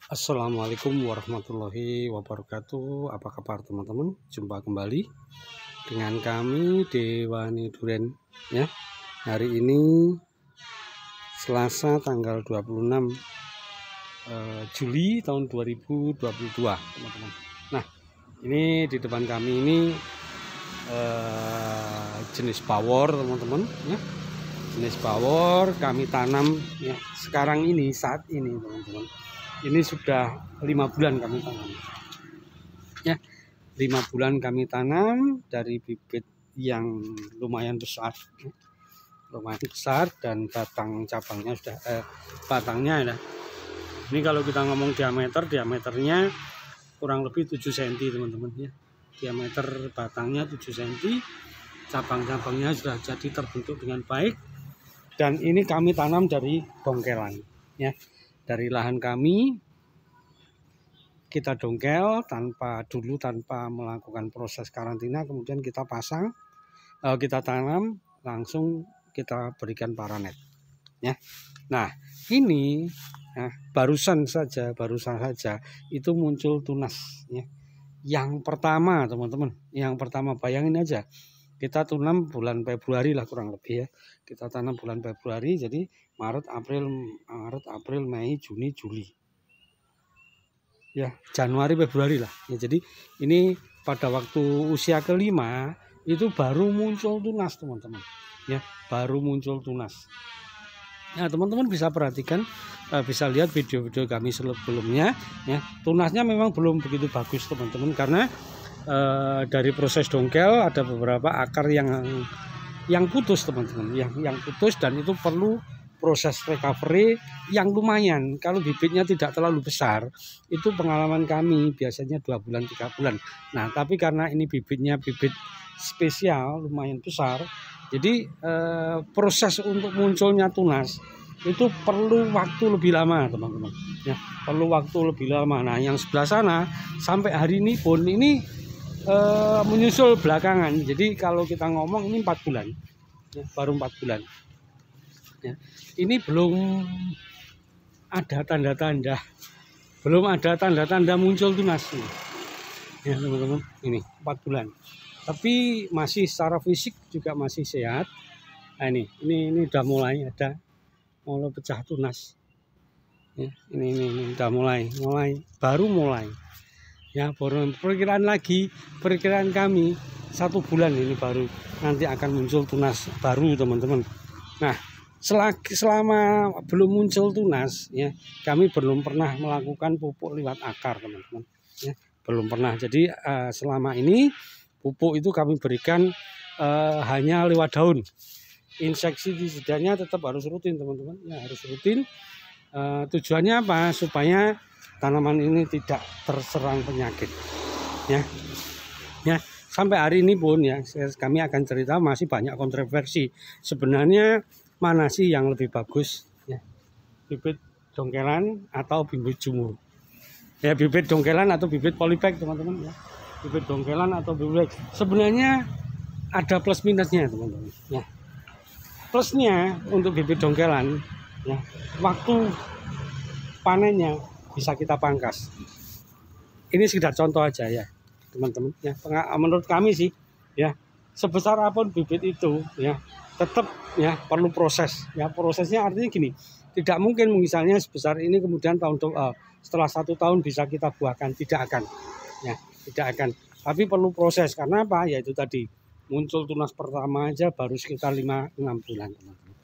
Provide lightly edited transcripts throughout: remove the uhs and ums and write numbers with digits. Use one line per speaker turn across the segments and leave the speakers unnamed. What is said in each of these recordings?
Assalamualaikum warahmatullahi wabarakatuh. Apa kabar teman-teman? Jumpa kembali dengan kami Dewani Duren ya. Hari ini Selasa tanggal 26 Juli tahun 2022 teman-teman. Nah, ini di depan kami ini jenis pawor teman-teman ya. Jenis pawor kami tanam ya sekarang ini, saat ini teman-teman. Ini sudah 5 bulan kami tanam ya, 5 bulan kami tanam dari bibit yang lumayan besar dan batang cabangnya sudah batangnya ya. Ini kalau kita ngomong diameternya kurang lebih 7 cm teman-teman ya. Diameter batangnya 7 cm, cabang-cabangnya sudah jadi terbentuk dengan baik. Dan ini kami tanam dari dongkelan ya. Dari lahan kami kita dongkel tanpa melakukan proses karantina, kemudian kita pasang, kita tanam, langsung kita berikan paranet ya. Nah ini barusan saja itu muncul tunas ya. Yang pertama teman-teman, bayangin aja, kita tanam bulan Februari lah kurang lebih ya. Kita tanam bulan Februari, jadi Maret, April, Mei, Juni, Juli. Ya, Januari, Februari lah. Ya, jadi ini pada waktu usia kelima itu baru muncul tunas teman-teman. Ya, baru muncul tunas. Nah, teman-teman bisa perhatikan, bisa lihat video-video kami sebelumnya. Ya, tunasnya memang belum begitu bagus teman-teman, karena dari proses dongkel ada beberapa akar yang putus teman-teman, yang putus, dan itu perlu proses recovery yang lumayan. Kalau bibitnya tidak terlalu besar, itu pengalaman kami biasanya 2 bulan 3 bulan. Nah tapi karena ini bibitnya bibit spesial lumayan besar, jadi proses untuk munculnya tunas itu perlu waktu lebih lama teman-teman ya, perlu waktu lebih lama. Nah yang sebelah sana sampai hari ini pun ini menyusul belakangan. Jadi kalau kita ngomong ini 4 bulan ya, baru 4 bulan ya. Ini belum ada tanda-tanda muncul tunas ya teman-teman. Ini 4 bulan, tapi masih secara fisik juga masih sehat. Nah ini udah mulai pecah tunas ya. Ini udah mulai baru mulai ya. Perkiraan kami 1 bulan ini baru nanti akan muncul tunas baru teman-teman. Nah selama belum muncul tunas ya, kami belum pernah melakukan pupuk lewat akar teman-teman ya, belum pernah. Jadi selama ini pupuk itu kami berikan hanya lewat daun. Insektisidanya tetap harus rutin teman-teman ya, harus rutin. Tujuannya apa? Supaya tanaman ini tidak terserang penyakit ya. Sampai hari ini pun ya, kami akan cerita masih banyak kontroversi sebenarnya. Mana sih yang lebih bagus ya, bibit dongkelan atau bibit jumur ya, bibit dongkelan atau bibit polybag teman-teman ya. Bibit dongkelan atau bibit, sebenarnya ada plus minusnya teman-teman ya. Plusnya untuk bibit dongkelan ya, waktu panennya bisa kita pangkas. Ini sekedar contoh aja ya teman-teman ya. Menurut kami sih ya, sebesar apapun bibit itu ya, tetap ya perlu proses ya. Prosesnya artinya gini, tidak mungkin misalnya sebesar ini kemudian setelah 1 tahun bisa kita buahkan, tidak akan ya, tidak akan. Tapi perlu proses, karena apa? Yaitu tadi muncul tunas pertama aja baru sekitar 5-6 bulan teman-teman.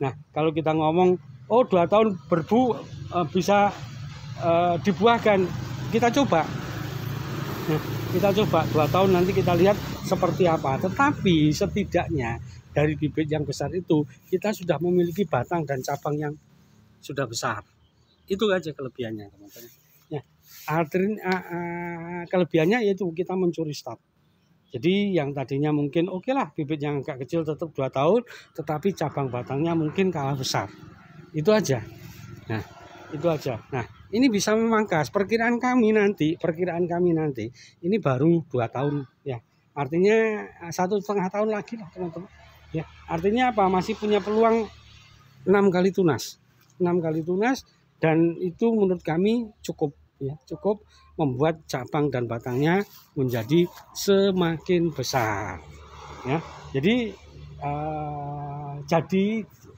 Nah kalau kita ngomong 2 tahun bisa dibuahkan, kita coba. Nah, kita coba 2 tahun nanti kita lihat seperti apa. Tetapi setidaknya dari bibit yang besar itu kita sudah memiliki batang dan cabang yang sudah besar. Itu aja kelebihannya teman-teman ya. Kelebihannya yaitu kita mencuri start. Jadi yang tadinya mungkin oke lah bibit yang agak kecil tetap 2 tahun, tetapi cabang batangnya mungkin kalah besar. Itu aja. Nah itu aja. Nah ini bisa memangkas. Perkiraan kami nanti ini baru 2 tahun ya, artinya 1,5 tahun lagi lah teman-teman ya. Artinya apa? Masih punya peluang 6 kali tunas dan itu menurut kami cukup ya, cukup membuat cabang dan batangnya menjadi semakin besar ya. Jadi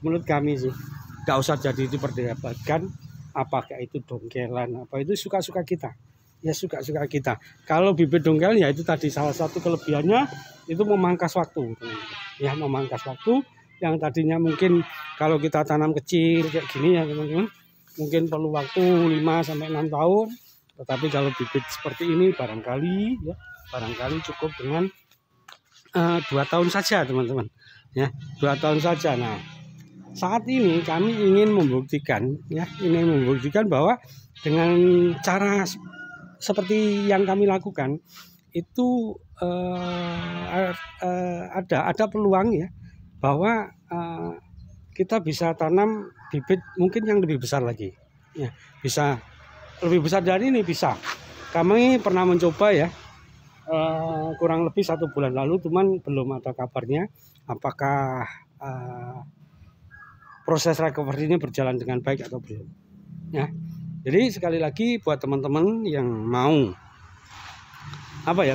menurut kami sih nggak usah jadi diperdebatkan apakah itu dongkelan, apa itu suka-suka kita ya, suka-suka kita. Kalau bibit dongkel ya itu tadi salah satu kelebihannya itu memangkas waktu ya, memangkas waktu yang tadinya mungkin kalau kita tanam kecil kayak gini ya teman-teman, mungkin perlu waktu 5 sampai 6 tahun. Tetapi kalau bibit seperti ini barangkali cukup dengan 2 tahun saja teman-teman ya, 2 tahun saja. Nah, saat ini kami ingin membuktikan bahwa dengan cara seperti yang kami lakukan itu ada peluang ya, bahwa kita bisa tanam bibit mungkin yang lebih besar lagi ya, bisa lebih besar dari ini bisa. Kami pernah mencoba ya, kurang lebih 1 bulan lalu, cuman belum ada kabarnya apakah proses recovery ini berjalan dengan baik atau belum ya. Jadi sekali lagi buat teman-teman yang mau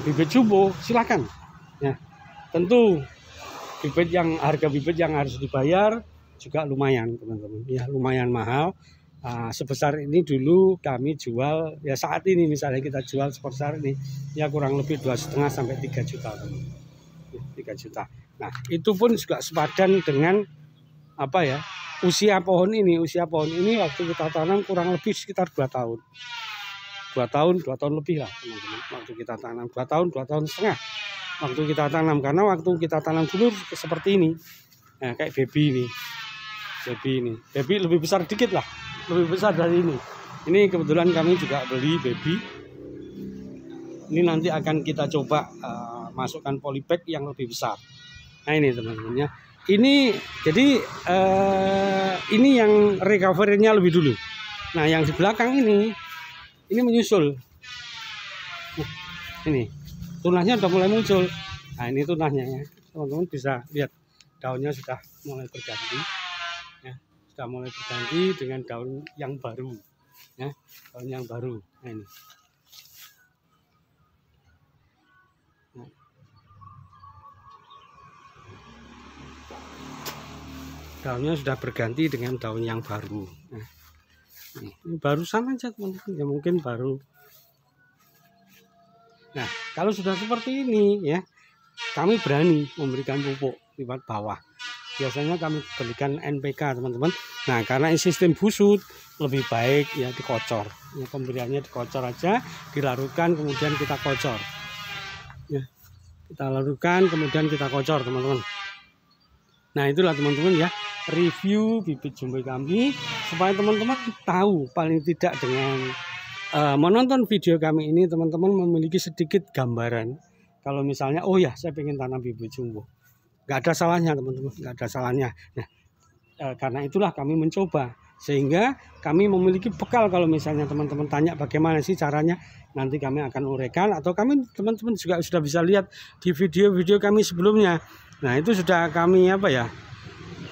bibit jumbo silakan ya. Tentu harga bibit yang harus dibayar juga lumayan teman-teman ya, lumayan mahal. Sebesar ini dulu kami jual ya, saat ini misalnya kita jual sebesar ini ya kurang lebih 2,5 sampai 3 juta teman. Ya, 3 juta. Nah itu pun juga sepadan dengan usia pohon ini waktu kita tanam kurang lebih sekitar 2 tahun 2 tahun lebih lah teman-teman, waktu kita tanam 2 tahun setengah waktu kita tanam, karena waktu kita tanam dulu seperti ini nah, kayak baby lebih besar dikit lah, lebih besar dari ini kebetulan kami juga beli baby ini, nanti akan kita coba masukkan polybag yang lebih besar. Nah ini teman-teman ya, ini jadi ini yang recovery-nya lebih dulu. Nah yang di belakang ini menyusul. Ini tunahnya sudah mulai muncul. Nah ini tunahnya ya, teman-teman bisa lihat daunnya sudah mulai berganti ya, sudah mulai berganti dengan daun yang baru ya, daun yang baru. Nah ini daunnya sudah berganti dengan daun yang baru. Nah, ini barusan aja teman-teman ya, mungkin baru. Nah kalau sudah seperti ini ya, kami berani memberikan pupuk lewat bawah. Biasanya kami berikan NPK teman-teman. Nah karena sistem busut lebih baik ya dikocor ya, pemberiannya dikocor aja, dilarutkan kemudian kita kocor ya, kita larutkan kemudian kita kocor teman-teman. Nah itulah teman-teman ya, review bibit jumbo kami supaya teman-teman tahu, paling tidak dengan menonton video kami ini teman-teman memiliki sedikit gambaran kalau misalnya oh ya saya pengen tanam bibit jumbo, nggak ada salahnya teman-teman, nggak ada salahnya. Nah karena itulah kami mencoba, sehingga kami memiliki bekal kalau misalnya teman-teman tanya bagaimana sih caranya, nanti kami akan uraikan, atau teman-teman juga sudah bisa lihat di video-video kami sebelumnya. Nah itu sudah kami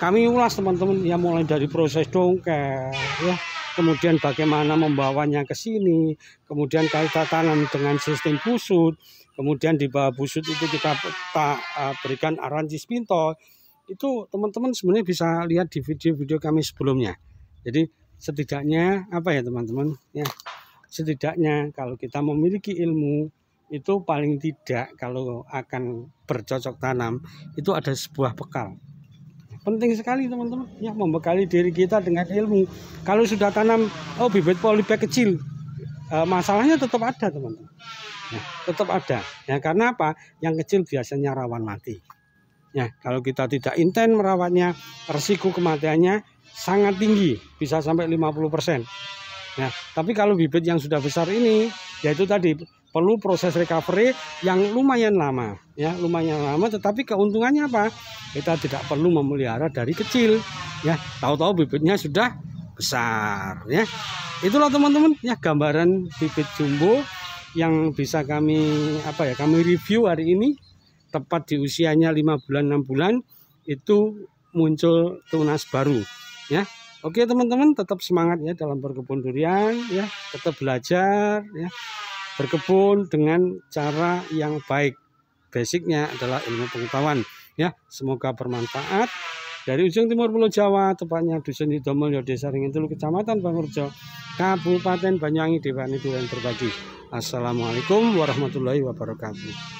kami ulas teman-teman ya, mulai dari proses dongkel ya, kemudian bagaimana membawanya ke sini, kemudian kita tanam dengan sistem busut, kemudian di bawah busut itu kita berikan aranjis pintol. Itu teman-teman sebenarnya bisa lihat di video-video kami sebelumnya. Jadi setidaknya teman-teman ya, setidaknya kalau kita memiliki ilmu itu paling tidak kalau akan bercocok tanam itu ada sebuah bekal. Penting sekali teman-teman ya, membekali diri kita dengan ilmu. Kalau sudah tanam bibit polybag kecil, masalahnya tetap ada teman-teman ya, tetap ada ya. Karena apa? Yang kecil biasanya rawan mati ya. Kalau kita tidak intens merawatnya, resiko kematiannya sangat tinggi, bisa sampai 50% ya. Tapi kalau bibit yang sudah besar ini, yaitu tadi perlu proses recovery yang lumayan lama ya, lumayan lama, tetapi keuntungannya apa? Kita tidak perlu memelihara dari kecil ya, tahu-tahu bibitnya sudah besar ya. Itulah teman-teman ya gambaran bibit jumbo yang bisa kami kami review hari ini, tepat di usianya 5 bulan 6 bulan itu muncul tunas baru ya. Oke teman-teman, tetap semangat ya dalam berkebun durian ya, tetap belajar ya, berkebun dengan cara yang baik. Basicnya adalah ilmu pengetahuan ya. Semoga bermanfaat. Dari ujung timur Pulau Jawa, tepatnya Dusun Sidomulyo, Desa Ringintulu, Kecamatan Pangurjo, Kabupaten Banyuwangi, Dewan Itu yang berbagi. Assalamualaikum warahmatullahi wabarakatuh.